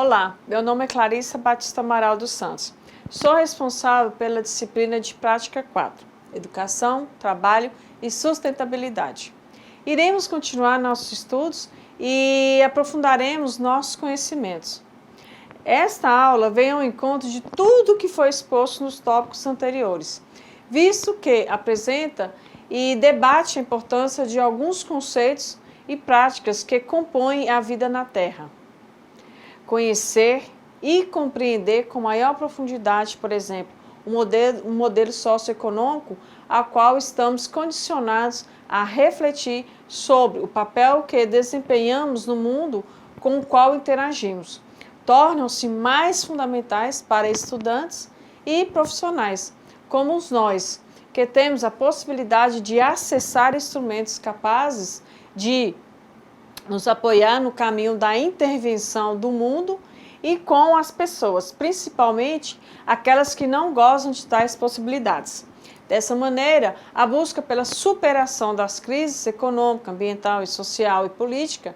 Olá, meu nome é Clarissa Batista Amaral dos Santos. Sou responsável pela disciplina de Prática 4, Educação, Trabalho e Sustentabilidade. Iremos continuar nossos estudos e aprofundaremos nossos conhecimentos. Esta aula vem ao encontro de tudo que foi exposto nos tópicos anteriores, visto que apresenta e debate a importância de alguns conceitos e práticas que compõem a vida na Terra. Conhecer e compreender com maior profundidade, por exemplo, um modelo socioeconômico a qual estamos condicionados a refletir sobre o papel que desempenhamos no mundo com o qual interagimos, tornam-se mais fundamentais para estudantes e profissionais, como nós, que temos a possibilidade de acessar instrumentos capazes de nos apoiar no caminho da intervenção do mundo e com as pessoas, principalmente aquelas que não gozam de tais possibilidades. Dessa maneira, a busca pela superação das crises econômica, ambiental, social e política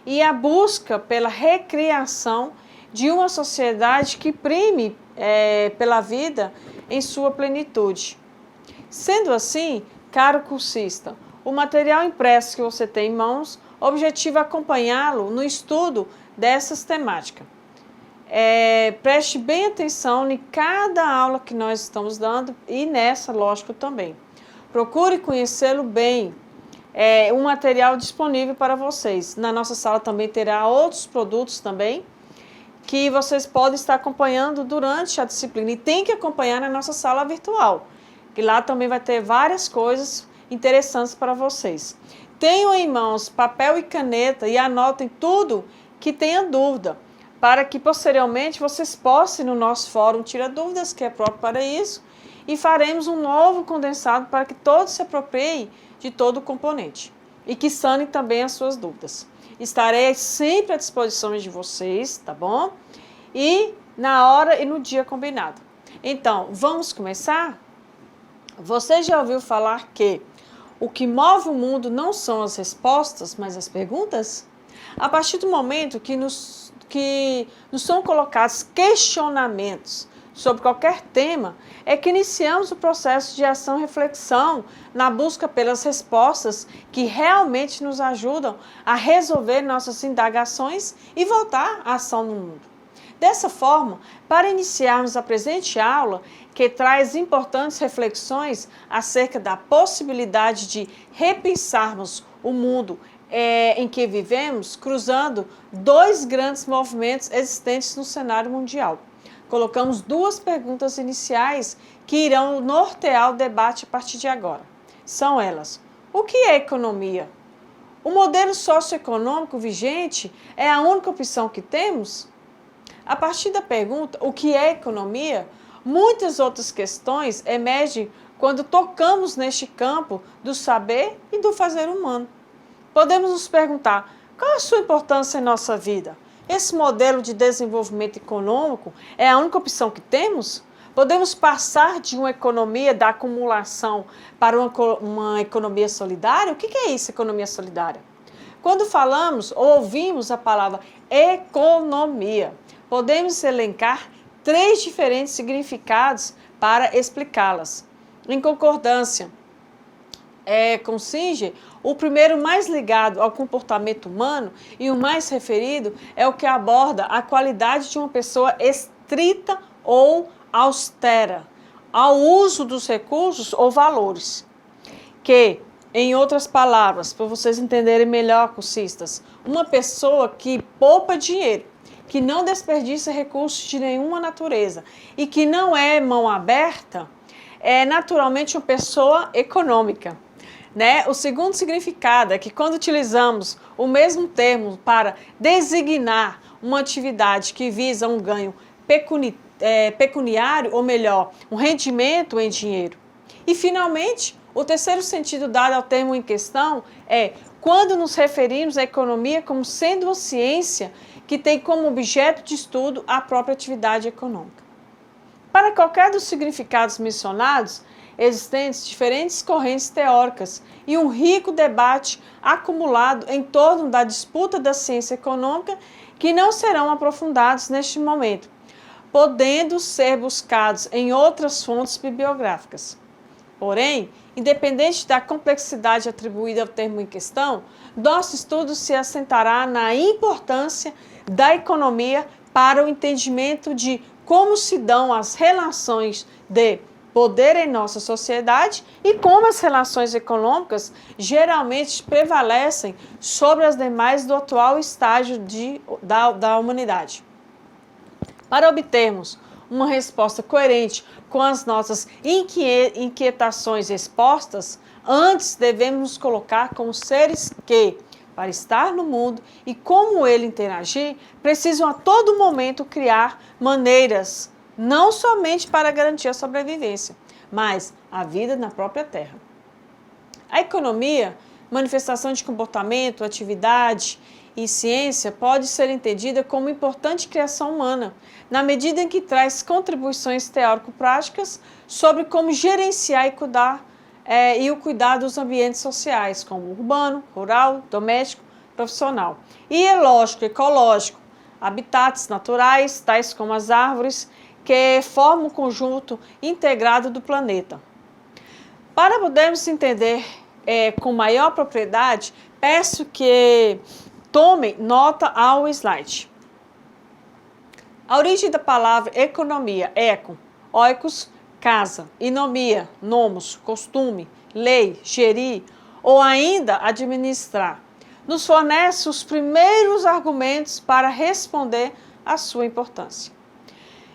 e a busca pela recriação de uma sociedade que prime pela vida em sua plenitude. Sendo assim, caro cursista, o material impresso que você tem em mãos objetiva acompanhá-lo no estudo dessas temáticas. Preste bem atenção em cada aula que nós estamos dando e nessa, lógico, também. Procure conhecê-lo bem. Um material disponível para vocês. Na nossa sala também terá outros produtos também que vocês podem estar acompanhando durante a disciplina e tem que acompanhar na nossa sala virtual, que lá também vai ter várias coisas interessantes para vocês. Tenham em mãos papel e caneta e anotem tudo que tenha dúvida, para que posteriormente vocês possam ir no nosso fórum Tira Dúvidas, que é próprio para isso, e faremos um novo condensado para que todos se apropriem de todo o componente e que sanem também as suas dúvidas. Estarei sempre à disposição de vocês, tá bom? E na hora e no dia combinado. Então, vamos começar? Você já ouviu falar que o que move o mundo não são as respostas, mas as perguntas? A partir do momento que nos são colocados questionamentos sobre qualquer tema, é que iniciamos o processo de ação e reflexão na busca pelas respostas que realmente nos ajudam a resolver nossas indagações e voltar à ação no mundo. Dessa forma, para iniciarmos a presente aula, que traz importantes reflexões acerca da possibilidade de repensarmos o mundo em que vivemos, cruzando dois grandes movimentos existentes no cenário mundial. Colocamos duas perguntas iniciais que irão nortear o debate a partir de agora. São elas: o que é economia? O modelo socioeconômico vigente é a única opção que temos? A partir da pergunta, o que é economia, muitas outras questões emergem quando tocamos neste campo do saber e do fazer humano. Podemos nos perguntar, qual a sua importância em nossa vida? Esse modelo de desenvolvimento econômico é a única opção que temos? Podemos passar de uma economia da acumulação para uma economia solidária? O que é isso, economia solidária? Quando falamos ou ouvimos a palavra economia, podemos elencar 3 diferentes significados para explicá-las. Em concordância com Singer, o primeiro mais ligado ao comportamento humano e o mais referido é o que aborda a qualidade de uma pessoa estrita ou austera, ao uso dos recursos ou valores. Que, em outras palavras, para vocês entenderem melhor, cursistas, uma pessoa que poupa dinheiro, que não desperdiça recursos de nenhuma natureza e que não é mão aberta, é naturalmente uma pessoa econômica. O segundo significado é que quando utilizamos o mesmo termo para designar uma atividade que visa um ganho pecuniário, ou melhor, um rendimento em dinheiro. E, finalmente, o terceiro sentido dado ao termo em questão é quando nos referimos à economia como sendo uma ciência que tem como objeto de estudo a própria atividade econômica. Para qualquer dos significados mencionados, existentes diferentes correntes teóricas e um rico debate acumulado em torno da disputa da ciência econômica que não serão aprofundados neste momento, podendo ser buscados em outras fontes bibliográficas. Porém, independente da complexidade atribuída ao termo em questão, nosso estudo se assentará na importância da economia para o entendimento de como se dão as relações de poder em nossa sociedade e como as relações econômicas geralmente prevalecem sobre as demais do atual estágio da humanidade. Para obtermos uma resposta coerente com as nossas inquietações expostas, antes devemos nos colocar como seres que, para estar no mundo e como ele interagir, precisam a todo momento criar maneiras, não somente para garantir a sobrevivência, mas a vida na própria terra. A economia, manifestação de comportamento, atividade e ciência, pode ser entendida como importante criação humana, na medida em que traz contribuições teórico-práticas sobre como gerenciar e cuidar dos ambientes sociais, como urbano, rural, doméstico, profissional. E é lógico, ecológico, habitats naturais, tais como as árvores, que formam um conjunto integrado do planeta. Para podermos entender com maior propriedade, peço que tomem nota ao slide. A origem da palavra economia, eco, oikos, casa, e nomia, nomos, costume, lei, gerir ou ainda administrar, nos fornece os primeiros argumentos para responder à sua importância.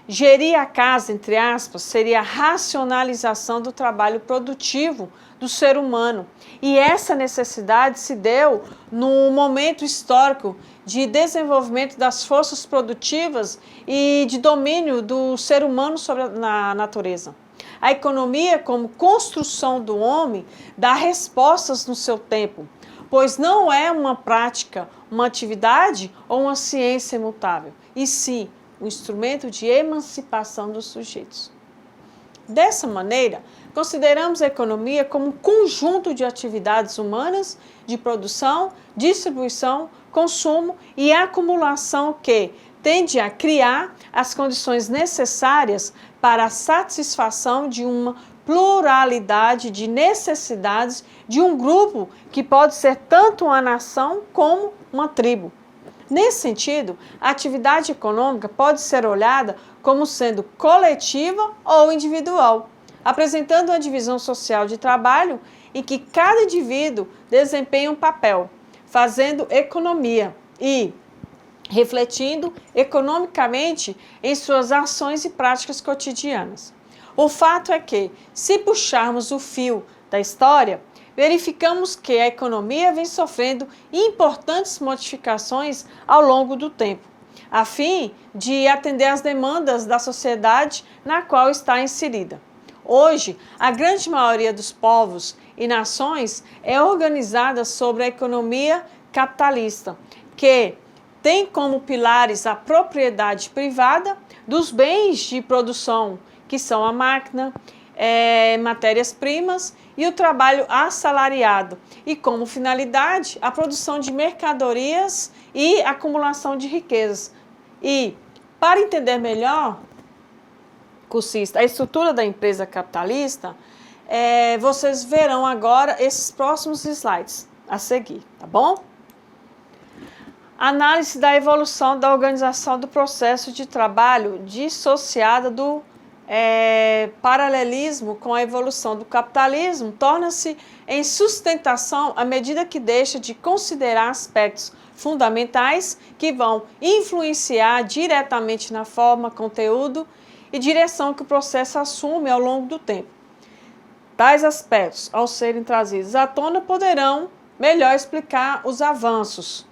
Gerir a casa, entre aspas, seria a racionalização do trabalho produtivo do ser humano. E essa necessidade se deu no momento histórico de desenvolvimento das forças produtivas e de domínio do ser humano sobre a natureza. A economia, como construção do homem, dá respostas no seu tempo, pois não é uma prática, uma atividade ou uma ciência imutável, e sim um instrumento de emancipação dos sujeitos. Dessa maneira, consideramos a economia como um conjunto de atividades humanas de produção, distribuição, consumo e acumulação que tende a criar as condições necessárias para a satisfação de uma pluralidade de necessidades de um grupo que pode ser tanto uma nação como uma tribo. Nesse sentido, a atividade econômica pode ser olhada como sendo coletiva ou individual, apresentando uma divisão social de trabalho em que cada indivíduo desempenha um papel, fazendo economia e refletindo economicamente em suas ações e práticas cotidianas. O fato é que, se puxarmos o fio da história, verificamos que a economia vem sofrendo importantes modificações ao longo do tempo, a fim de atender às demandas da sociedade na qual está inserida. Hoje, a grande maioria dos povos e nações é organizada sobre a economia capitalista, que tem como pilares a propriedade privada dos bens de produção, que são a máquina, matérias-primas e o trabalho assalariado, e como finalidade a produção de mercadorias e acumulação de riquezas. E, para entender melhor, cursista, a estrutura da empresa capitalista, vocês verão agora esses próximos slides a seguir, tá bom? Análise da evolução da organização do processo de trabalho dissociada do paralelismo com a evolução do capitalismo torna-se em sustentação à medida que deixa de considerar aspectos fundamentais que vão influenciar diretamente na forma, conteúdo e direção que o processo assume ao longo do tempo. Tais aspectos, ao serem trazidos à tona, poderão melhor explicar os avanços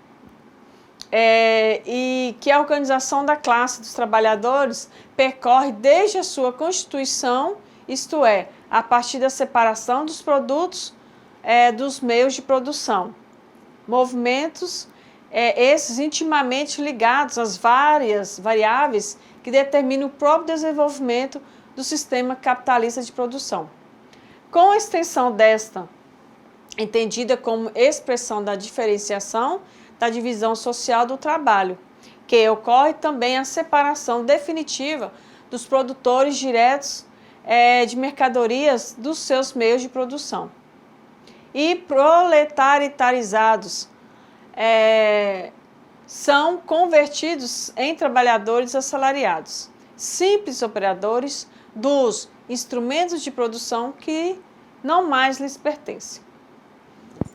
e que a organização da classe dos trabalhadores percorre desde a sua constituição, isto é, a partir da separação dos produtos dos meios de produção. Movimentos esses intimamente ligados às várias variáveis que determinam o próprio desenvolvimento do sistema capitalista de produção. com a extensão desta, entendida como expressão da diferenciação da divisão social do trabalho, que ocorre também a separação definitiva dos produtores diretos de mercadorias dos seus meios de produção. E proletarizados são convertidos em trabalhadores assalariados, simples operadores dos instrumentos de produção que não mais lhes pertencem.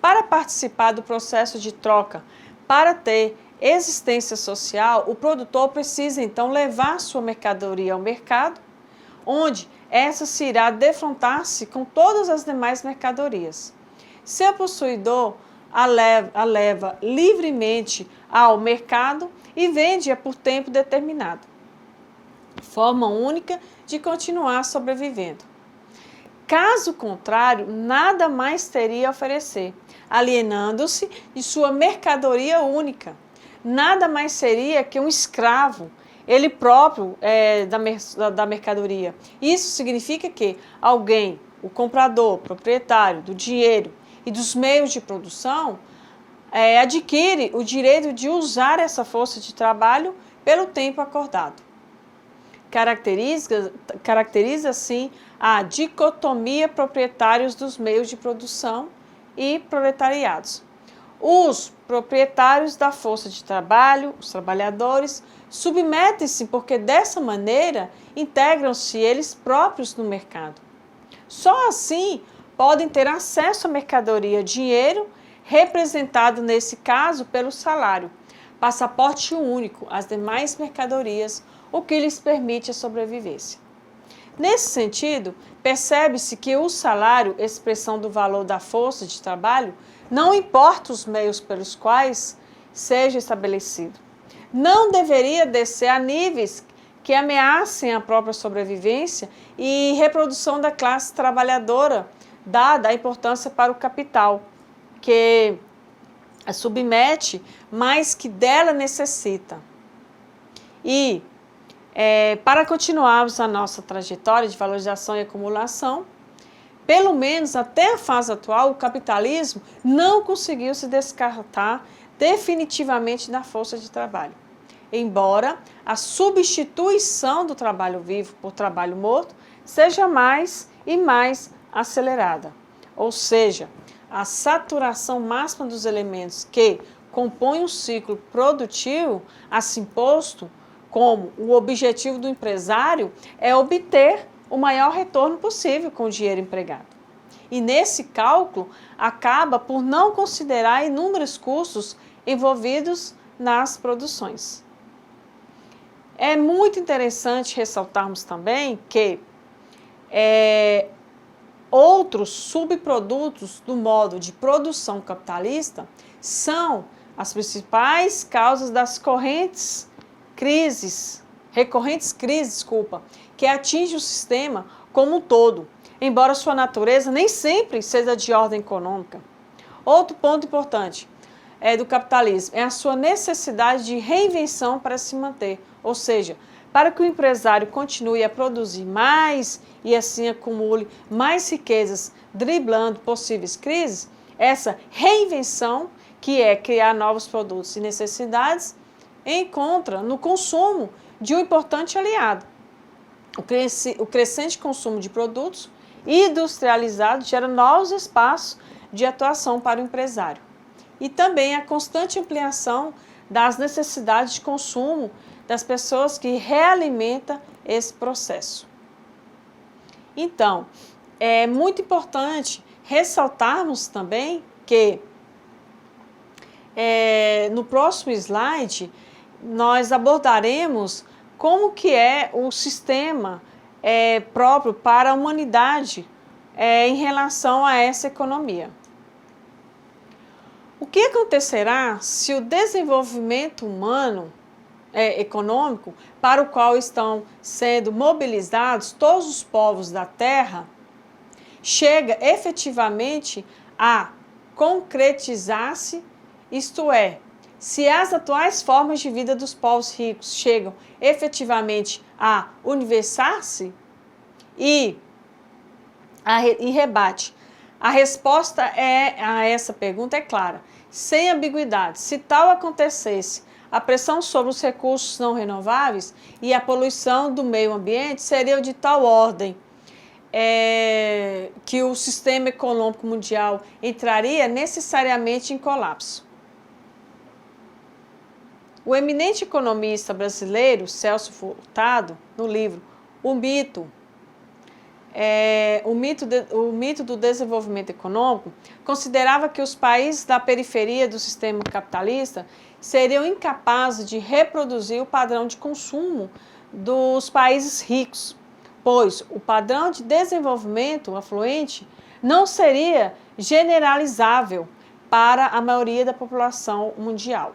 Para participar do processo de troca, para ter existência social, o produtor precisa então levar sua mercadoria ao mercado, onde essa se irá defrontar-se com todas as demais mercadorias. Seu possuidor a leva livremente ao mercado e vende-a por tempo determinado. Forma única de continuar sobrevivendo. Caso contrário, nada mais teria a oferecer, alienando-se de sua mercadoria única. Nada mais seria que um escravo, ele próprio da mercadoria. Isso significa que alguém, o comprador, proprietário do dinheiro e dos meios de produção, adquire o direito de usar essa força de trabalho pelo tempo acordado. Caracteriza assim a dicotomia proprietários dos meios de produção e proletariados. Os proprietários da força de trabalho, os trabalhadores, submetem-se porque dessa maneira integram-se eles próprios no mercado. Só assim podem ter acesso à mercadoria, dinheiro, representado nesse caso pelo salário, passaporte único às demais mercadorias, o que lhes permite a sobrevivência. Nesse sentido, percebe-se que o salário, expressão do valor da força de trabalho, não importa os meios pelos quais seja estabelecido. Não deveria descer a níveis que ameacem a própria sobrevivência e reprodução da classe trabalhadora, dada a importância para o capital, que a submete, mas que dela necessita. E para continuarmos a nossa trajetória de valorização e acumulação, pelo menos até a fase atual, o capitalismo não conseguiu se descartar definitivamente da força de trabalho. Embora a substituição do trabalho vivo por trabalho morto seja mais e mais acelerada. Ou seja, a saturação máxima dos elementos que compõem o ciclo produtivo, assim posto, como o objetivo do empresário é obter o maior retorno possível com o dinheiro empregado. E nesse cálculo, acaba por não considerar inúmeros custos envolvidos nas produções. É muito interessante ressaltarmos também que outros subprodutos do modo de produção capitalista são as principais causas das recorrentes crises, que atingem o sistema como um todo, embora sua natureza nem sempre seja de ordem econômica. Outro ponto importante do capitalismo é a sua necessidade de reinvenção para se manter, ou seja, para que o empresário continue a produzir mais e assim acumule mais riquezas, driblando possíveis crises, essa reinvenção, que é criar novos produtos e necessidades, encontra no consumo de um importante aliado. O crescente consumo de produtos industrializados gera novos espaços de atuação para o empresário. E também a constante ampliação das necessidades de consumo das pessoas que realimenta esse processo. Então, é muito importante ressaltarmos também que no próximo slide nós abordaremos como que é o sistema próprio para a humanidade em relação a essa economia. O que acontecerá se o desenvolvimento humano econômico para o qual estão sendo mobilizados todos os povos da Terra chega efetivamente a concretizar-se, isto é, se as atuais formas de vida dos povos ricos chegam efetivamente a universar-se e e rebate. A resposta a essa pergunta é clara, sem ambiguidade. Se tal acontecesse, a pressão sobre os recursos não renováveis e a poluição do meio ambiente seriam de tal ordem que o sistema econômico mundial entraria necessariamente em colapso. O eminente economista brasileiro Celso Furtado, no livro O Mito do Desenvolvimento Econômico, considerava que os países da periferia do sistema capitalista seriam incapazes de reproduzir o padrão de consumo dos países ricos, pois o padrão de desenvolvimento afluente não seria generalizável para a maioria da população mundial.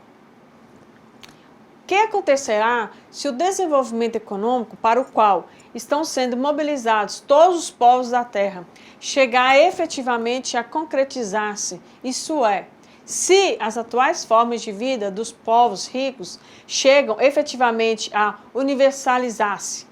O que acontecerá se o desenvolvimento econômico para o qual estão sendo mobilizados todos os povos da Terra chegar efetivamente a concretizar-se, isso é, se as atuais formas de vida dos povos ricos chegam efetivamente a universalizar-se?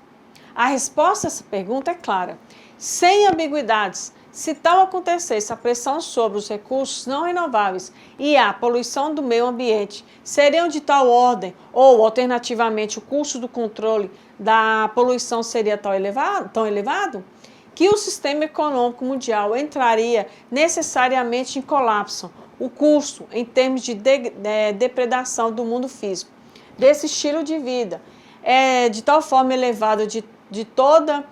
A resposta a essa pergunta é clara, sem ambiguidades. Se tal acontecesse, a pressão sobre os recursos não renováveis e a poluição do meio ambiente seriam de tal ordem, ou, alternativamente, o custo do controle da poluição seria tão elevado, que o sistema econômico mundial entraria necessariamente em colapso. O custo, em termos de depredação do mundo físico, desse estilo de vida, é de tal forma elevado de toda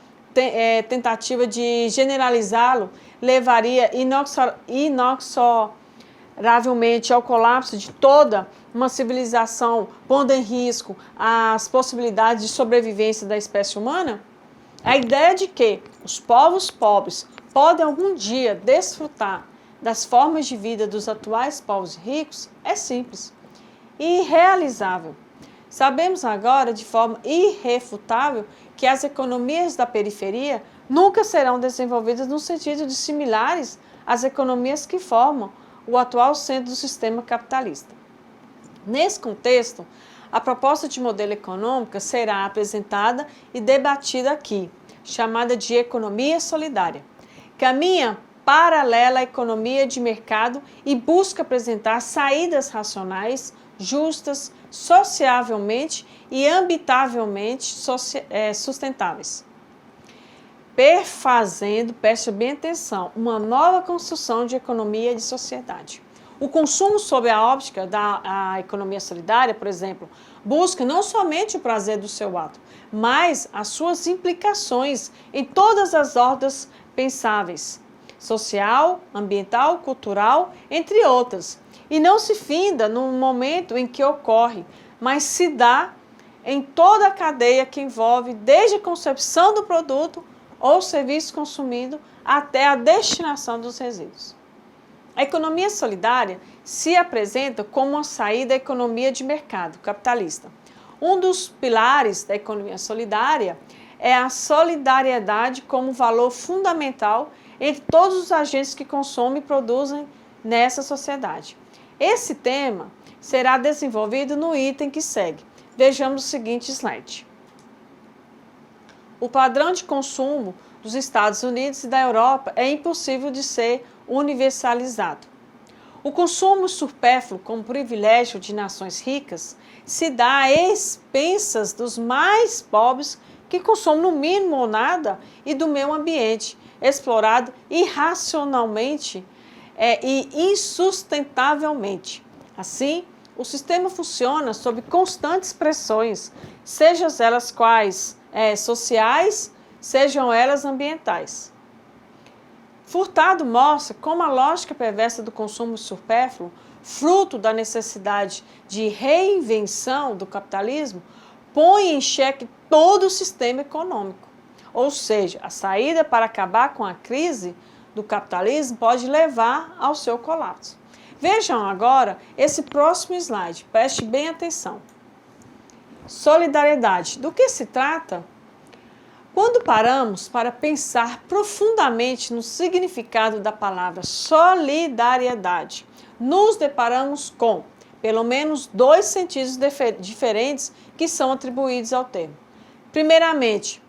tentativa de generalizá-lo levaria inexoravelmente ao colapso de toda uma civilização, pondo em risco as possibilidades de sobrevivência da espécie humana? A ideia de que os povos pobres podem algum dia desfrutar das formas de vida dos atuais povos ricos é simples e irrealizável. Sabemos agora, de forma irrefutável, que as economias da periferia nunca serão desenvolvidas no sentido de similares às economias que formam o atual centro do sistema capitalista. Nesse contexto, a proposta de modelo econômico será apresentada e debatida aqui, chamada de economia solidária. Caminha paralela à economia de mercado e busca apresentar saídas racionais, justas, sociavelmente e ambitavelmente sustentáveis, perfazendo, preste bem atenção, uma nova construção de economia de sociedade. O consumo sob a óptica da economia solidária, por exemplo, busca não somente o prazer do seu ato, mas as suas implicações em todas as ordens pensáveis, social, ambiental, cultural, entre outras, e não se finda no momento em que ocorre, mas se dá em toda a cadeia que envolve desde a concepção do produto ou serviço consumido até a destinação dos resíduos. A economia solidária se apresenta como uma saída à economia de mercado capitalista. Um dos pilares da economia solidária é a solidariedade como valor fundamental entre todos os agentes que consomem e produzem nessa sociedade. Esse tema será desenvolvido no item que segue. Vejamos o seguinte slide. O padrão de consumo dos Estados Unidos e da Europa é impossível de ser universalizado. O consumo supérfluo como privilégio de nações ricas se dá a expensas dos mais pobres que consomem no mínimo ou nada e do meio ambiente, explorado irracionalmente e insustentavelmente. Assim, o sistema funciona sob constantes pressões, sejam elas quais sociais, sejam elas ambientais. Furtado mostra como a lógica perversa do consumo supérfluo, fruto da necessidade de reinvenção do capitalismo, põe em xeque todo o sistema econômico. Ou seja, a saída para acabar com a crise do capitalismo pode levar ao seu colapso. Vejam agora esse próximo slide, preste bem atenção. Solidariedade. Do que se trata? Quando paramos para pensar profundamente no significado da palavra solidariedade, nos deparamos com pelo menos dois sentidos diferentes que são atribuídos ao termo. Primeiramente,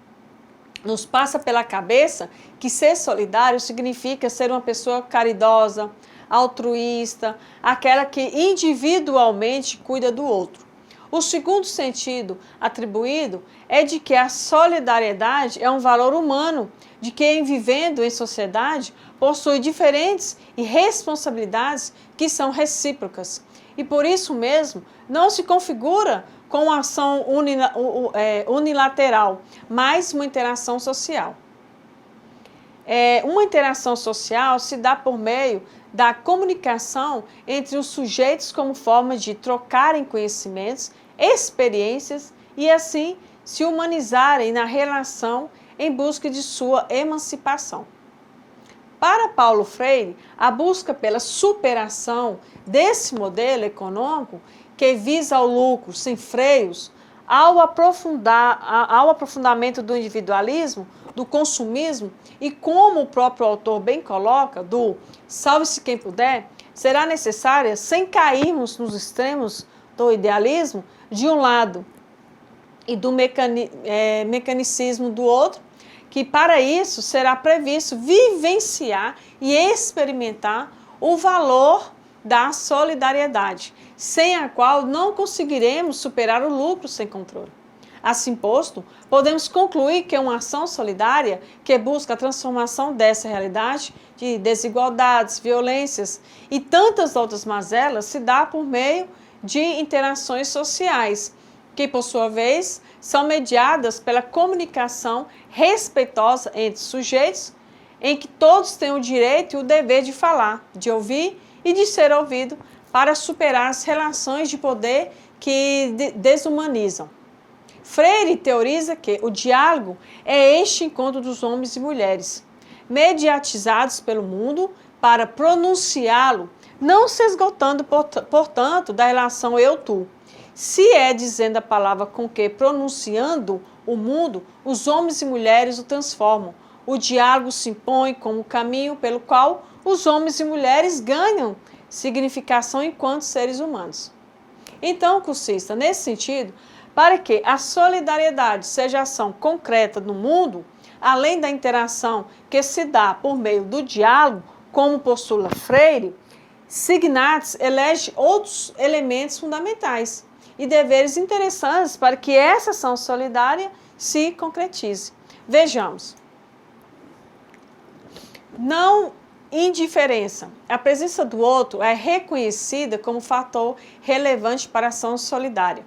nos passa pela cabeça que ser solidário significa ser uma pessoa caridosa, altruísta, aquela que individualmente cuida do outro. O segundo sentido atribuído é de que a solidariedade é um valor humano, de quem vivendo em sociedade possui diferentes e responsabilidades que são recíprocas. E por isso mesmo não se configura com uma ação unilateral, mas uma interação social. Uma interação social se dá por meio da comunicação entre os sujeitos como forma de trocarem conhecimentos, experiências e assim se humanizarem na relação em busca de sua emancipação. Para Paulo Freire, a busca pela superação desse modelo econômico que visa o lucro sem freios, ao aprofundamento do individualismo, do consumismo e, como o próprio autor bem coloca, do salve-se quem puder, será necessária, sem cairmos nos extremos do idealismo, de um lado, e do mecanicismo do outro, que para isso será previsto vivenciar e experimentar o valor da solidariedade, sem a qual não conseguiremos superar o lucro sem controle. Assim posto, podemos concluir que uma ação solidária que busca a transformação dessa realidade de desigualdades, violências e tantas outras mazelas se dá por meio de interações sociais, que por sua vez são mediadas pela comunicação respeitosa entre sujeitos, em que todos têm o direito e o dever de falar, de ouvir e de ser ouvido para superar as relações de poder que desumanizam. Freire teoriza que o diálogo é este encontro dos homens e mulheres, mediatizados pelo mundo para pronunciá-lo, não se esgotando, portanto, da relação eu-tu. Se é dizendo a palavra com que, pronunciando o mundo, os homens e mulheres o transformam. O diálogo se impõe como caminho pelo qual os homens e mulheres ganham significação enquanto seres humanos. Então, cursista, nesse sentido, para que a solidariedade seja ação concreta no mundo, além da interação que se dá por meio do diálogo, como postula Freire, Signatis elege outros elementos fundamentais e deveres interessantes para que essa ação solidária se concretize. Vejamos. Não indiferença. A presença do outro é reconhecida como fator relevante para a ação solidária.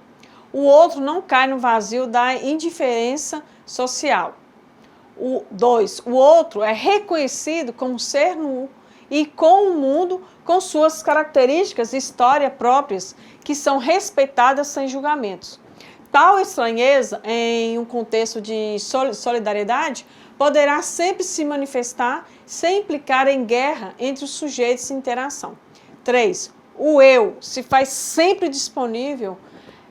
O outro não cai no vazio da indiferença social. 2. O outro é reconhecido como ser nu e com o mundo com suas características e história próprias, que são respeitadas sem julgamentos. Tal estranheza, em um contexto de solidariedade, poderá sempre se manifestar sem implicar em guerra entre os sujeitos em interação. 3. O eu se faz sempre disponível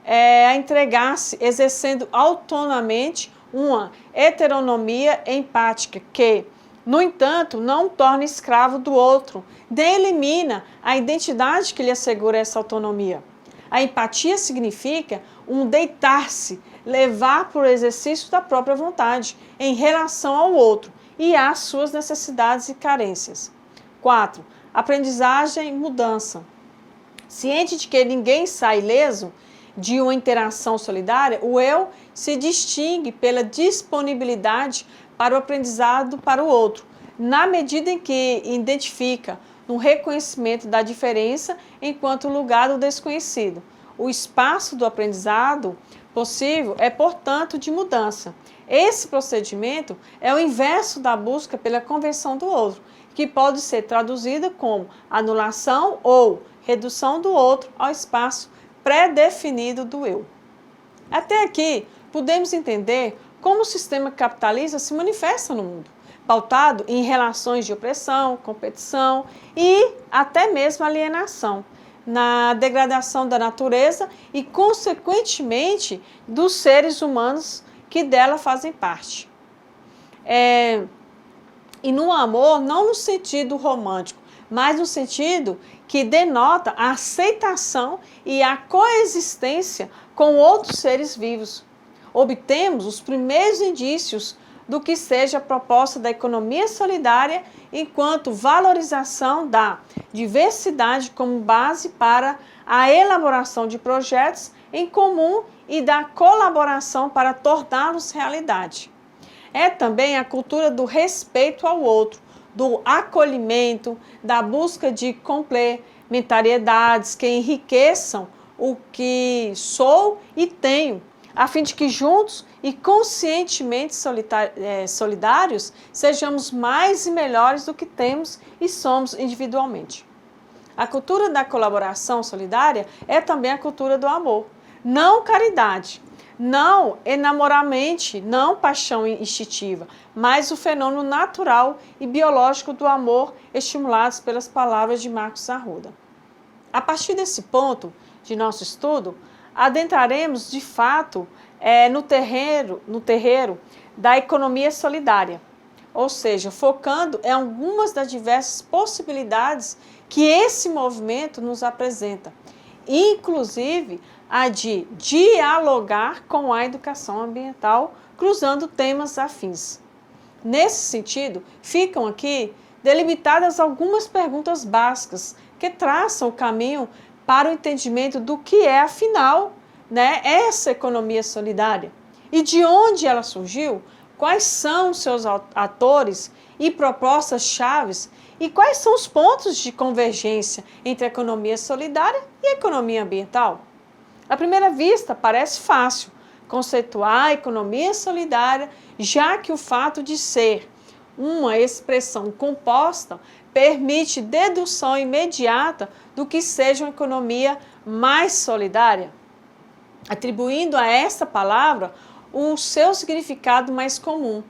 a entregar-se, exercendo autonomamente uma heteronomia empática que, no entanto, não torna escravo do outro, nem elimina a identidade que lhe assegura essa autonomia. A empatia significa um deitar-se, levar para o exercício da própria vontade em relação ao outro e às suas necessidades e carências. 4. Aprendizagem e mudança. Ciente de que ninguém sai ileso de uma interação solidária, o eu se distingue pela disponibilidade para o aprendizado para o outro, na medida em que identifica no reconhecimento da diferença enquanto lugar do desconhecido. O espaço do aprendizado possível é, portanto, de mudança. Esse procedimento é o inverso da busca pela convenção do outro, que pode ser traduzida como anulação ou redução do outro ao espaço pré-definido do eu. Até aqui, podemos entender como o sistema capitalista se manifesta no mundo, pautado em relações de opressão, competição e até mesmo alienação, na degradação da natureza e, consequentemente, dos seres humanos que dela fazem parte. E no amor, não no sentido romântico, mas no sentido que denota a aceitação e a coexistência com outros seres vivos. Obtemos os primeiros indícios do que seja a proposta da economia solidária, enquanto valorização da diversidade como base para a elaboração de projetos em comum e da colaboração para torná-los realidade. É também a cultura do respeito ao outro, do acolhimento, da busca de complementariedades que enriqueçam o que sou e tenho, a fim de que juntos e conscientemente solidários sejamos mais e melhores do que temos e somos individualmente. A cultura da colaboração solidária é também a cultura do amor, não caridade, não enamoramento, não paixão instintiva, mas o fenômeno natural e biológico do amor estimulados pelas palavras de Marcos Arruda. A partir desse ponto de nosso estudo, adentraremos de fato no terreiro da economia solidária, ou seja, focando em algumas das diversas possibilidades que esse movimento nos apresenta, inclusive a de dialogar com a educação ambiental, cruzando temas afins. Nesse sentido, ficam aqui delimitadas algumas perguntas básicas que traçam o caminho para o entendimento do que é, afinal, essa economia solidária e de onde ela surgiu, quais são seus atores e propostas-chave e quais são os pontos de convergência entre a economia solidária e a economia ambiental. À primeira vista, parece fácil conceituar a economia solidária, já que o fato de ser uma expressão composta permite dedução imediata do que seja uma economia mais solidária, atribuindo a essa palavra o seu significado mais comum,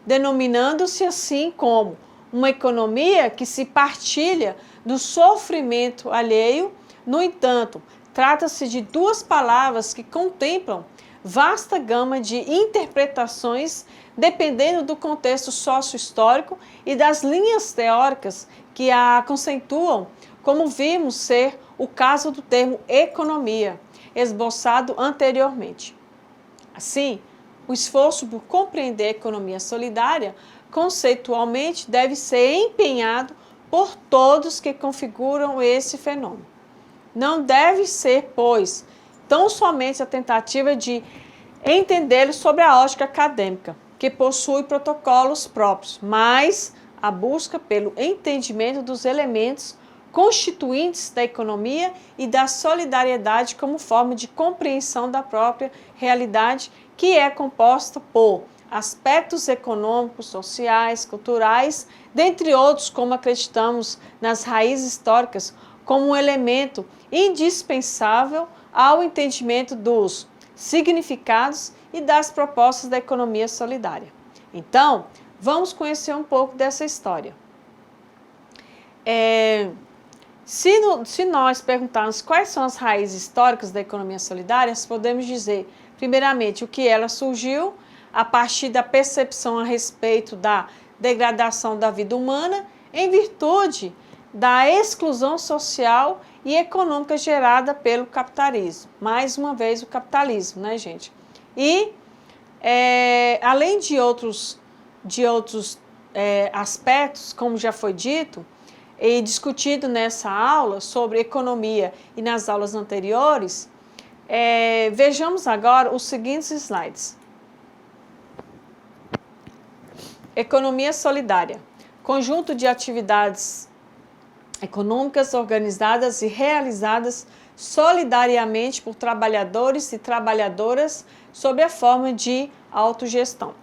denominando-se assim como uma economia que se partilha do sofrimento alheio. No entanto, trata-se de duas palavras que contemplam vasta gama de interpretações dependendo do contexto sócio-histórico e das linhas teóricas que a conceituam, como vimos ser o caso do termo economia, esboçado anteriormente. Assim, o esforço por compreender a economia solidária conceitualmente deve ser empenhado por todos que configuram esse fenômeno. Não deve ser, pois, tão somente a tentativa de entendê-lo sob a ótica acadêmica, que possui protocolos próprios, mas a busca pelo entendimento dos elementos constituintes da economia e da solidariedade como forma de compreensão da própria realidade, que é composta por aspectos econômicos, sociais, culturais, dentre outros, como acreditamos nas raízes históricas, como um elemento indispensável ao entendimento dos significados e das propostas da economia solidária. Então, vamos conhecer um pouco dessa história. Se nós perguntarmos quais são as raízes históricas da economia solidária, podemos dizer, primeiramente, o que ela surgiu a partir da percepção a respeito da degradação da vida humana em virtude da exclusão social e econômica gerada pelo capitalismo. Mais uma vez, o capitalismo, né, gente? E, além de outros aspectos, como já foi dito e discutido nessa aula sobre economia e nas aulas anteriores, vejamos agora os seguintes slides. Economia solidária. Conjunto de atividades econômicas organizadas e realizadas solidariamente por trabalhadores e trabalhadoras sob a forma de autogestão.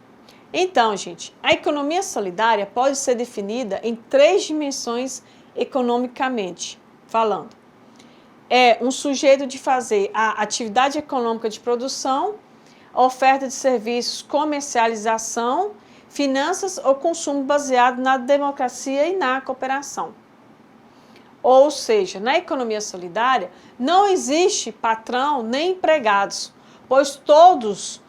Então, gente, a economia solidária pode ser definida em 3 dimensões economicamente falando. É um sujeito de fazer a atividade econômica de produção, oferta de serviços, comercialização, finanças ou consumo baseado na democracia e na cooperação. Ou seja, na economia solidária não existe patrão nem empregados, pois todos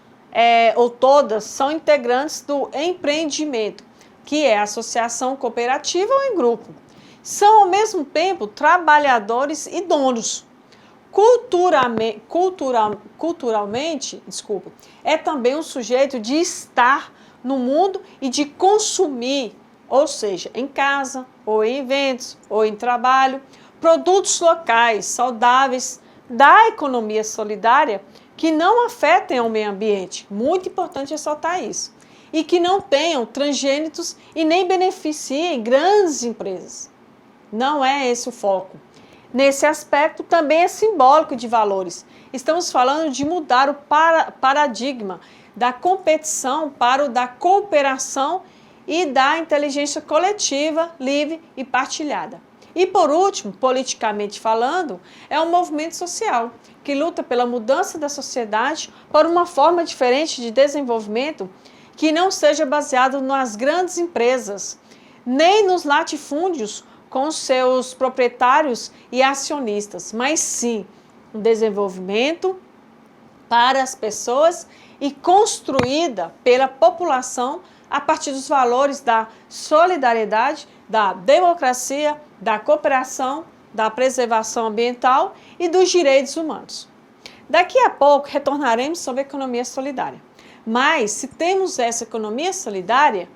ou todas são integrantes do empreendimento, que é associação cooperativa ou em grupo. São ao mesmo tempo trabalhadores e donos. culturalmente, é também um sujeito de estar no mundo e de consumir, ou seja, em casa, ou em eventos, ou em trabalho, produtos locais, saudáveis, da economia solidária, que não afetem ao meio ambiente. Muito importante ressaltar isso. E que não tenham transgênitos e nem beneficiem grandes empresas. Não é esse o foco. Nesse aspecto, também é simbólico de valores. Estamos falando de mudar o paradigma da competição para o da cooperação e da inteligência coletiva, livre e partilhada. E por último, politicamente falando, é um movimento social que luta pela mudança da sociedade por uma forma diferente de desenvolvimento que não seja baseado nas grandes empresas, nem nos latifúndios com seus proprietários e acionistas, mas sim um desenvolvimento para as pessoas e construída pela população a partir dos valores da solidariedade, da democracia, da cooperação, da preservação ambiental e dos direitos humanos. Daqui a pouco retornaremos sobre a economia solidária. Mas, se temos essa economia solidária,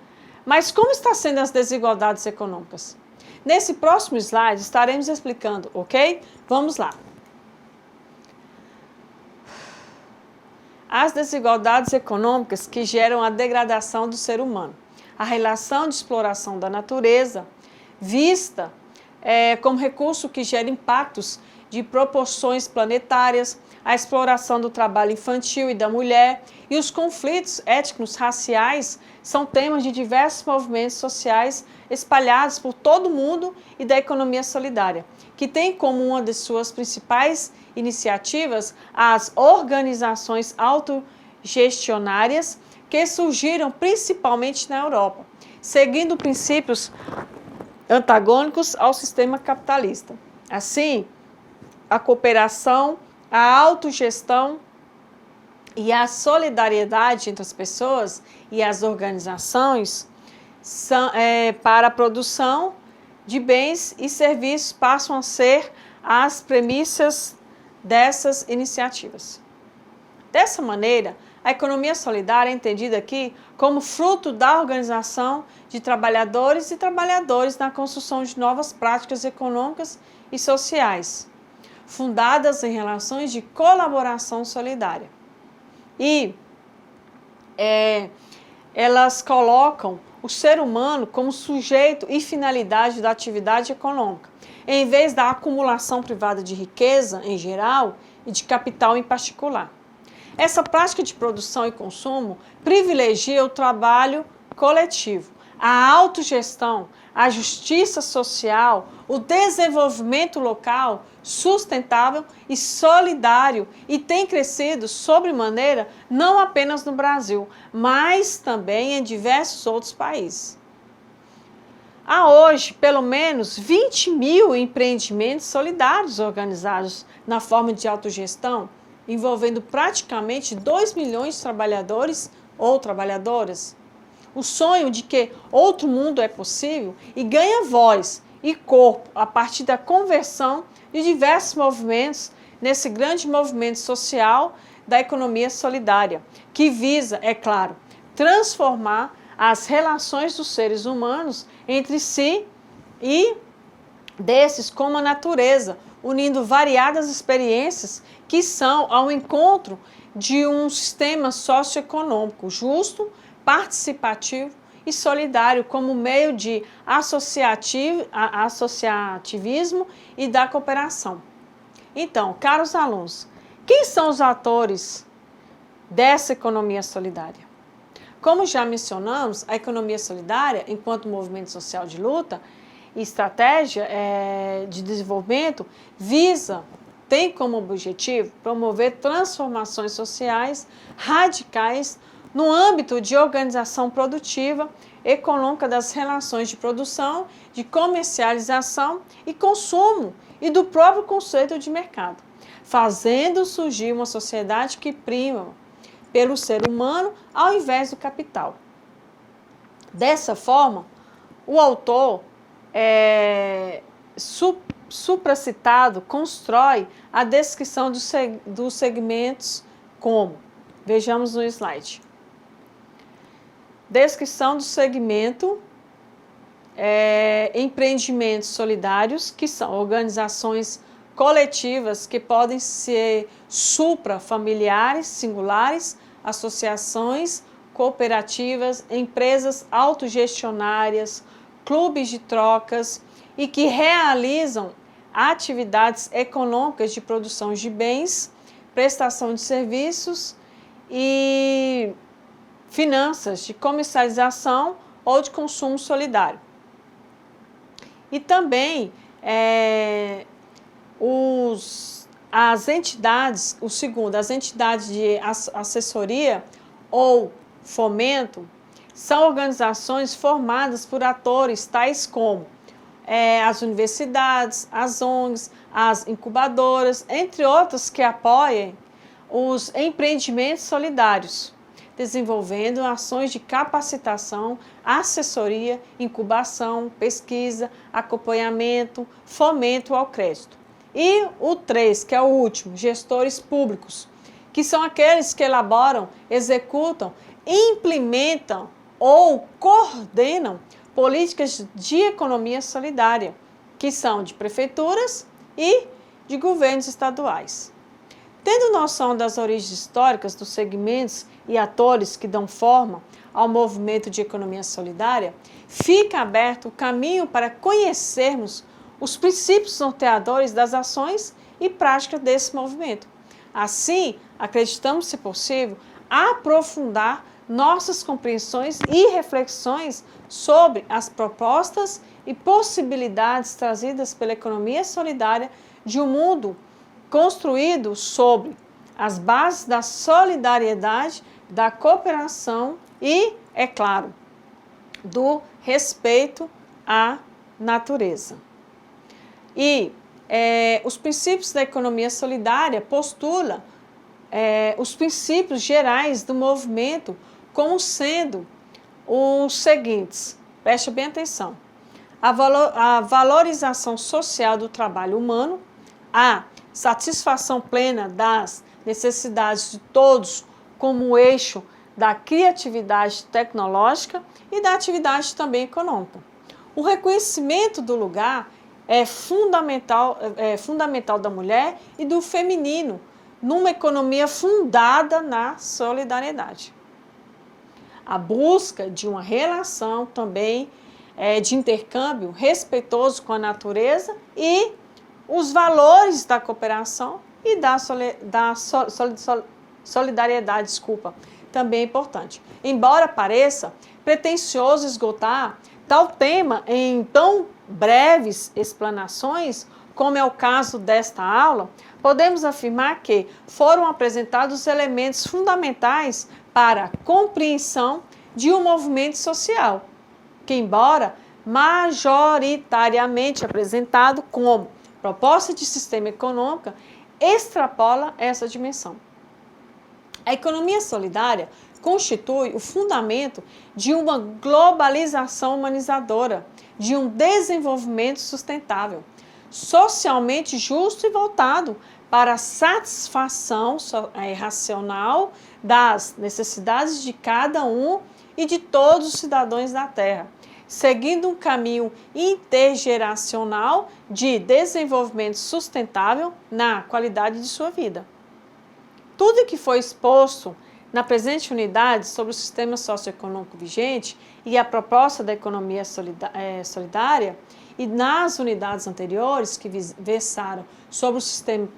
mas como estão sendo as desigualdades econômicas? Nesse próximo slide estaremos explicando, ok? Vamos lá. As desigualdades econômicas que geram a degradação do ser humano. A relação de exploração da natureza, vista como recurso que gera impactos de proporções planetárias, a exploração do trabalho infantil e da mulher e os conflitos étnicos raciais são temas de diversos movimentos sociais espalhados por todo o mundo e da economia solidária, que tem como uma de suas principais iniciativas as organizações autogestionárias que surgiram principalmente na Europa, seguindo princípios antagônicos ao sistema capitalista. Assim, a cooperação, a autogestão e a solidariedade entre as pessoas e as organizações para a produção de bens e serviços passam a ser as premissas dessas iniciativas. Dessa maneira, a economia solidária é entendida aqui como fruto da organização de trabalhadores e trabalhadoras na construção de novas práticas econômicas e sociais, fundadas em relações de colaboração solidária. E elas colocam o ser humano como sujeito e finalidade da atividade econômica, em vez da acumulação privada de riqueza em geral e de capital em particular. Essa prática de produção e consumo privilegia o trabalho coletivo, a autogestão, a justiça social, o desenvolvimento local sustentável e solidário e tem crescido sobremaneira não apenas no Brasil, mas também em diversos outros países. Há hoje, pelo menos 20 mil empreendimentos solidários organizados na forma de autogestão, envolvendo praticamente 2 milhões de trabalhadores ou trabalhadoras. O sonho de que outro mundo é possível e ganha voz e corpo a partir da conversão de diversos movimentos nesse grande movimento social da economia solidária, que visa, é claro, transformar as relações dos seres humanos entre si e desses com a natureza, unindo variadas experiências que são ao encontro de um sistema socioeconômico justo, participativo e solidário como meio de associativismo e da cooperação. Então, caros alunos, quem são os atores dessa economia solidária? Como já mencionamos, a economia solidária, enquanto movimento social de luta e estratégia de desenvolvimento, tem como objetivo promover transformações sociais radicais no âmbito de organização produtiva, econômica das relações de produção, de comercialização e consumo e do próprio conceito de mercado, fazendo surgir uma sociedade que prima pelo ser humano ao invés do capital. Dessa forma, o autor supracitado constrói a descrição dos segmentos como, vejamos no slide. Descrição do segmento, empreendimentos solidários, que são organizações coletivas que podem ser suprafamiliares, singulares, associações, cooperativas, empresas autogestionárias, clubes de trocas e que realizam atividades econômicas de produção de bens, prestação de serviços e finanças de comercialização ou de consumo solidário. E também as entidades, o segundo, as entidades de assessoria ou fomento são organizações formadas por atores tais como as universidades, as ONGs, as incubadoras, entre outros que apoiem os empreendimentos solidários, desenvolvendo ações de capacitação, assessoria, incubação, pesquisa, acompanhamento, fomento ao crédito. E o 3, que é o último, gestores públicos, que são aqueles que elaboram, executam, implementam ou coordenam políticas de economia solidária, que são de prefeituras e de governos estaduais. Tendo noção das origens históricas dos segmentos e atores que dão forma ao movimento de economia solidária, fica aberto o caminho para conhecermos os princípios norteadores das ações e práticas desse movimento. Assim, acreditamos, se possível, aprofundar nossas compreensões e reflexões sobre as propostas e possibilidades trazidas pela economia solidária de um mundo construído sobre as bases da solidariedade, da cooperação e, é claro, do respeito à natureza. E os princípios da economia solidária postulam os princípios gerais do movimento como sendo os seguintes, preste bem atenção: a valorização social do trabalho humano, a satisfação plena das necessidades de todos como eixo da criatividade tecnológica e da atividade também econômica. O reconhecimento do lugar fundamental da mulher e do feminino numa economia fundada na solidariedade. A busca de uma relação também de intercâmbio respeitoso com a natureza e os valores da cooperação e da solidariedade, também é importante. Embora pareça pretensioso esgotar tal tema em tão breves explanações, como é o caso desta aula, podemos afirmar que foram apresentados elementos fundamentais para a compreensão de um movimento social, que, embora majoritariamente apresentado como proposta de sistema econômico, extrapola essa dimensão. A economia solidária constitui o fundamento de uma globalização humanizadora, de um desenvolvimento sustentável, socialmente justo e voltado para a satisfação racional das necessidades de cada um e de todos os cidadãos da Terra, seguindo um caminho intergeracional de desenvolvimento sustentável na qualidade de sua vida. Tudo que foi exposto na presente unidade sobre o sistema socioeconômico vigente e a proposta da economia solidária, e nas unidades anteriores que versaram sobre o sistema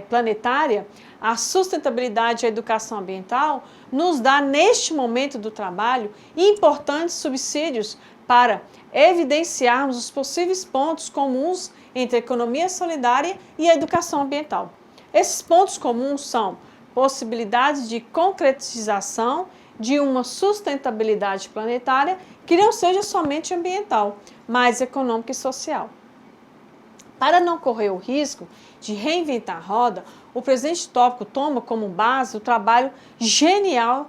planetário, a sustentabilidade e a educação ambiental, nos dá, neste momento do trabalho, importantes subsídios para evidenciarmos os possíveis pontos comuns entre a economia solidária e a educação ambiental. Esses pontos comuns são possibilidades de concretização de uma sustentabilidade planetária que não seja somente ambiental, mas econômica e social. Para não correr o risco de reinventar a roda, o presente tópico toma como base o trabalho genial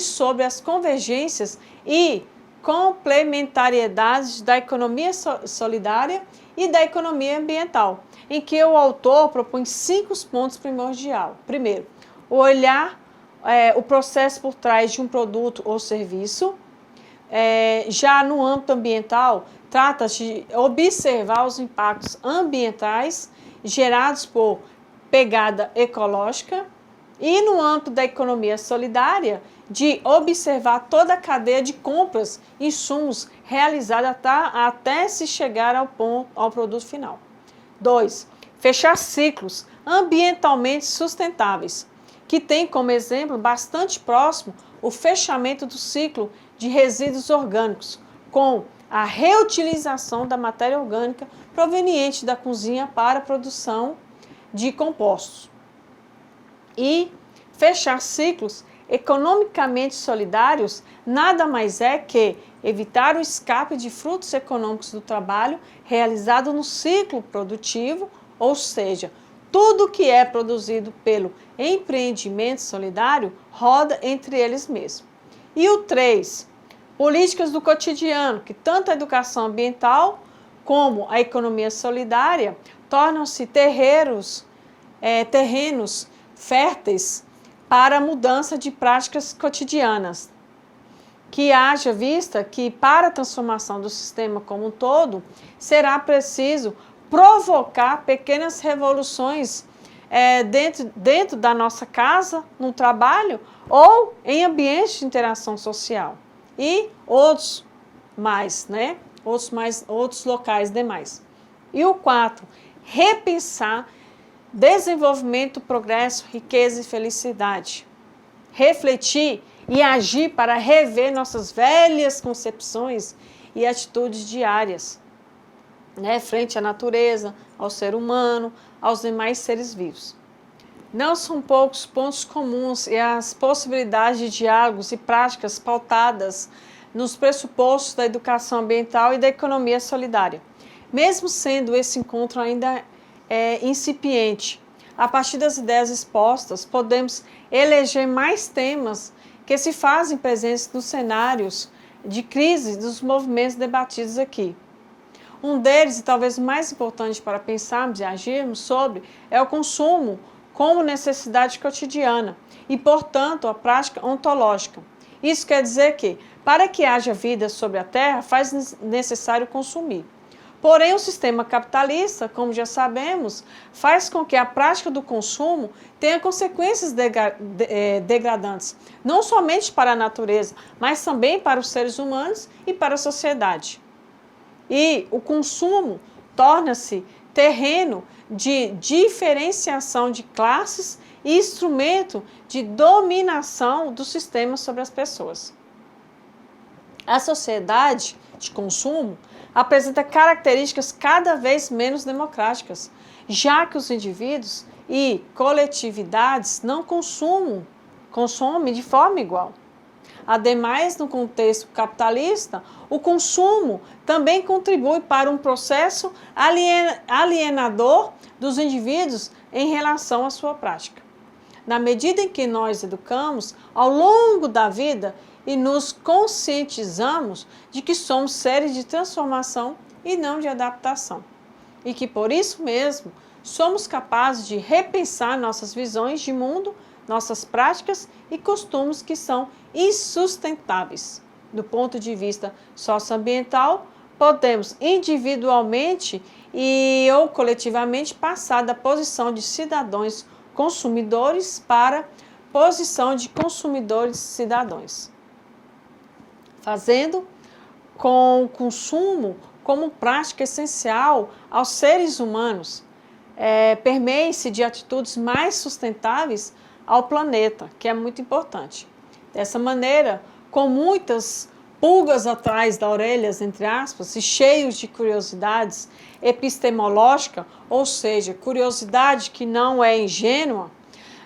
sobre as convergências e complementariedades da economia solidária e da economia ambiental, em que o autor propõe 5 pontos primordiais. Primeiro, olhar o processo por trás de um produto ou serviço. Já no âmbito ambiental, trata-se de observar os impactos ambientais gerados por pegada ecológica. E no âmbito da economia solidária, de observar toda a cadeia de compras, insumos realizada até se chegar ao produto final. 2. Fechar ciclos ambientalmente sustentáveis, que tem como exemplo bastante próximo o fechamento do ciclo de resíduos orgânicos, com a reutilização da matéria orgânica proveniente da cozinha para a produção de compostos. E fechar ciclos economicamente solidários nada mais é que evitar o escape de frutos econômicos do trabalho realizado no ciclo produtivo, ou seja, tudo que é produzido pelo empreendimento solidário roda entre eles mesmos. E o 3, políticas do cotidiano, que tanto a educação ambiental como a economia solidária tornam-se terrenos férteis para a mudança de práticas cotidianas, que haja vista que para a transformação do sistema como um todo, será preciso provocar pequenas revoluções dentro da nossa casa, no trabalho ou em ambientes de interação social e outros locais demais. E o 4, repensar desenvolvimento, progresso, riqueza e felicidade. Refletir e agir para rever nossas velhas concepções e atitudes diárias, frente à natureza, ao ser humano, aos demais seres vivos. Não são poucos pontos comuns e as possibilidades de diálogos e práticas pautadas nos pressupostos da educação ambiental e da economia solidária. Mesmo sendo esse encontro ainda incipiente, a partir das ideias expostas, podemos eleger mais temas que se fazem presentes nos cenários de crise dos movimentos debatidos aqui. Um deles, e talvez o mais importante para pensarmos e agirmos sobre, é o consumo como necessidade cotidiana e, portanto, a prática ontológica. Isso quer dizer que, para que haja vida sobre a Terra, faz necessário consumir. Porém, o sistema capitalista, como já sabemos, faz com que a prática do consumo tenha consequências degradantes, não somente para a natureza, mas também para os seres humanos e para a sociedade. E o consumo torna-se terreno de diferenciação de classes e instrumento de dominação do sistema sobre as pessoas. A sociedade de consumo apresenta características cada vez menos democráticas, já que os indivíduos e coletividades não consomem de forma igual. Ademais, no contexto capitalista, o consumo também contribui para um processo alienador dos indivíduos em relação à sua prática. Na medida em que nós educamos ao longo da vida e nos conscientizamos de que somos seres de transformação e não de adaptação, e que por isso mesmo somos capazes de repensar nossas visões de mundo, nossas práticas e costumes que são insustentáveis. Do ponto de vista socioambiental, podemos individualmente ou coletivamente passar da posição de cidadãos consumidores para posição de consumidores cidadãos, fazendo com o consumo como prática essencial aos seres humanos, permeie-se de atitudes mais sustentáveis ao planeta, que é muito importante. Dessa maneira, com muitas pulgas atrás da orelha, entre aspas, e cheios de curiosidades epistemológicas, ou seja, curiosidade que não é ingênua,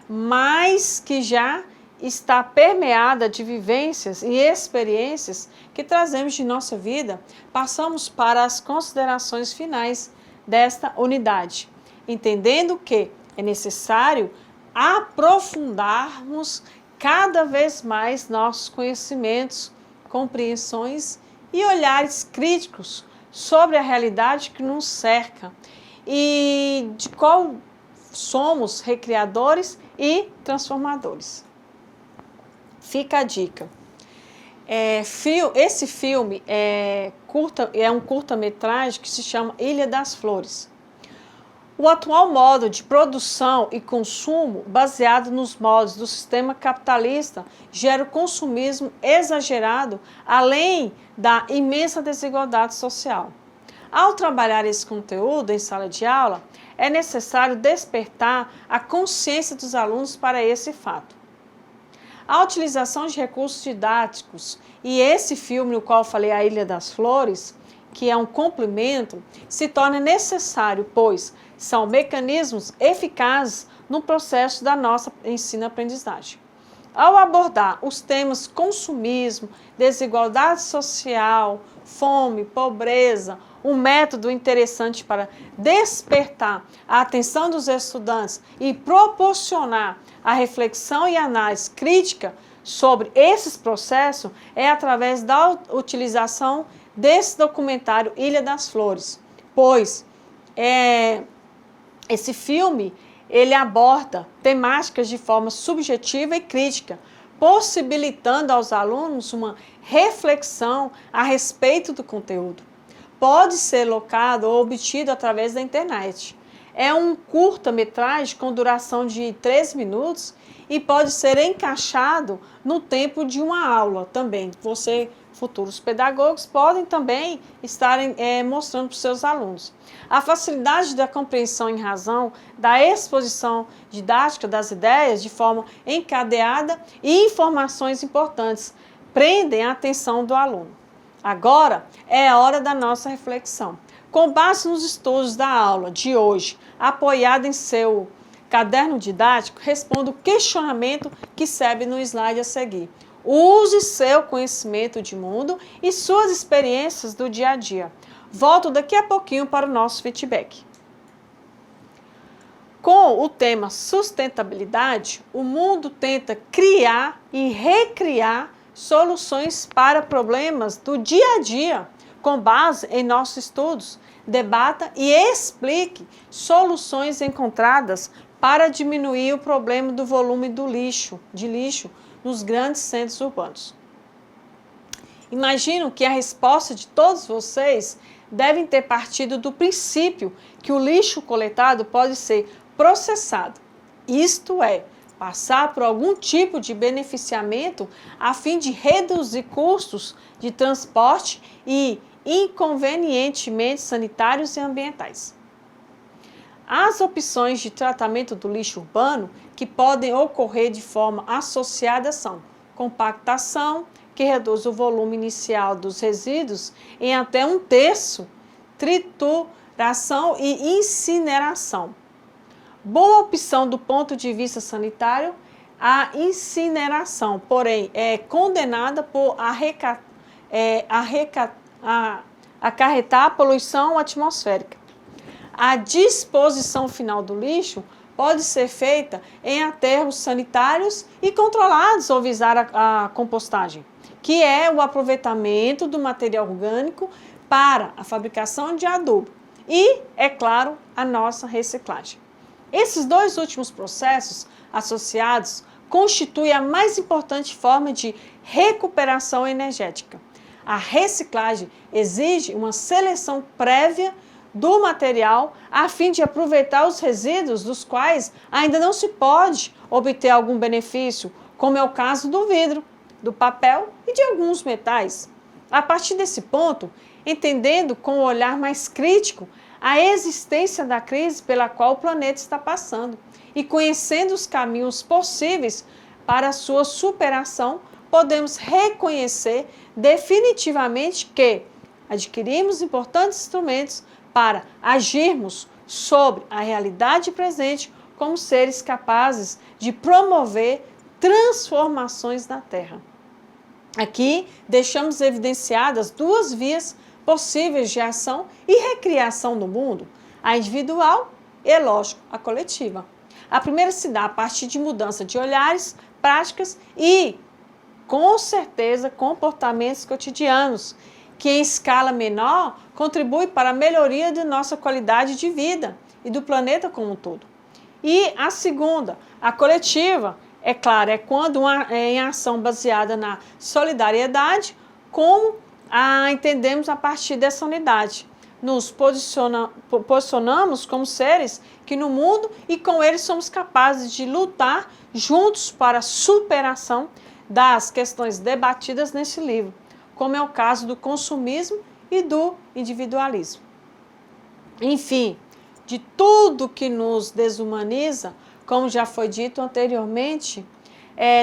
mas que já está permeada de vivências e experiências que trazemos de nossa vida, passamos para as considerações finais desta unidade, entendendo que é necessário aprofundarmos cada vez mais nossos conhecimentos, compreensões e olhares críticos sobre a realidade que nos cerca e de qual somos recriadores e transformadores. Fica a dica. Esse filme é um curta-metragem que se chama Ilha das Flores. O atual modo de produção e consumo, baseado nos modos do sistema capitalista, gera o consumismo exagerado, além da imensa desigualdade social. Ao trabalhar esse conteúdo em sala de aula, é necessário despertar a consciência dos alunos para esse fato. A utilização de recursos didáticos e esse filme, no qual eu falei, A Ilha das Flores, que é um complemento, se torna necessário, pois são mecanismos eficazes no processo da nossa ensino-aprendizagem. Ao abordar os temas consumismo, desigualdade social, fome, pobreza, um método interessante para despertar a atenção dos estudantes e proporcionar a reflexão e análise crítica sobre esses processos é através da utilização desse documentário Ilha das Flores, pois esse filme ele aborda temáticas de forma subjetiva e crítica, possibilitando aos alunos uma reflexão a respeito do conteúdo. Pode ser locado ou obtido através da internet. É um curta-metragem com duração de 3 minutos e pode ser encaixado no tempo de uma aula também. Futuros pedagogos, podem também estar mostrando para os seus alunos. A facilidade da compreensão em razão da exposição didática das ideias de forma encadeada e informações importantes prendem a atenção do aluno. Agora é a hora da nossa reflexão. Com base nos estudos da aula de hoje, apoiado em seu caderno didático, responda o questionamento que segue no slide a seguir. Use seu conhecimento de mundo e suas experiências do dia a dia. Volto daqui a pouquinho para o nosso feedback. Com o tema sustentabilidade, o mundo tenta criar e recriar soluções para problemas do dia a dia, com base em nossos estudos. Debata e explique soluções encontradas para diminuir o problema do volume de lixo nos grandes centros urbanos. Imagino que a resposta de todos vocês devem ter partido do princípio que o lixo coletado pode ser processado, isto é, passar por algum tipo de beneficiamento a fim de reduzir custos de transporte e inconvenientemente sanitários e ambientais. As opções de tratamento do lixo urbano que podem ocorrer de forma associada são compactação, que reduz o volume inicial dos resíduos em até 1/3, trituração e incineração. Boa opção do ponto de vista sanitário, a incineração, porém, é condenada por acarretar a poluição atmosférica. A disposição final do lixo pode ser feita em aterros sanitários e controlados ou visar a compostagem, que é o aproveitamento do material orgânico para a fabricação de adubo e, é claro, a nossa reciclagem. Esses dois últimos processos associados constituem a mais importante forma de recuperação energética. A reciclagem exige uma seleção prévia do material a fim de aproveitar os resíduos dos quais ainda não se pode obter algum benefício, como é o caso do vidro, do papel e de alguns metais. A partir desse ponto, entendendo com um olhar mais crítico a existência da crise pela qual o planeta está passando e conhecendo os caminhos possíveis para a sua superação, podemos reconhecer definitivamente que adquirimos importantes instrumentos para agirmos sobre a realidade presente como seres capazes de promover transformações na Terra. Aqui deixamos evidenciadas duas vias possíveis de ação e recriação no mundo, a individual e, lógico, a coletiva. A primeira se dá a partir de mudança de olhares, práticas e, com certeza, comportamentos cotidianos que em escala menor contribui para a melhoria de nossa qualidade de vida e do planeta como um todo. E a segunda, a coletiva, é claro, é quando em ação baseada na solidariedade, como entendemos a partir dessa unidade. Nos posicionamos como seres que no mundo e com eles somos capazes de lutar juntos para a superação das questões debatidas nesse livro, como é o caso do consumismo e do individualismo. Enfim, de tudo que nos desumaniza, como já foi dito anteriormente,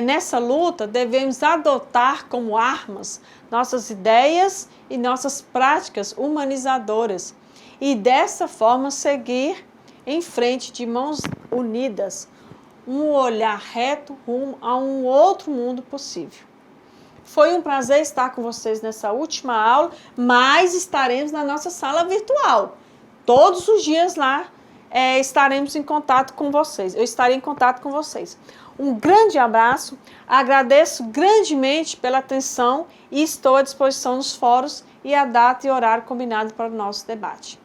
nessa luta devemos adotar como armas nossas ideias e nossas práticas humanizadoras e dessa forma seguir em frente de mãos unidas, um olhar reto rumo a um outro mundo possível. Foi um prazer estar com vocês nessa última aula, mas estaremos na nossa sala virtual. Todos os dias lá estaremos em contato com vocês. Eu estarei em contato com vocês. Um grande abraço, agradeço grandemente pela atenção e estou à disposição nos fóruns e a data e horário combinado para o nosso debate.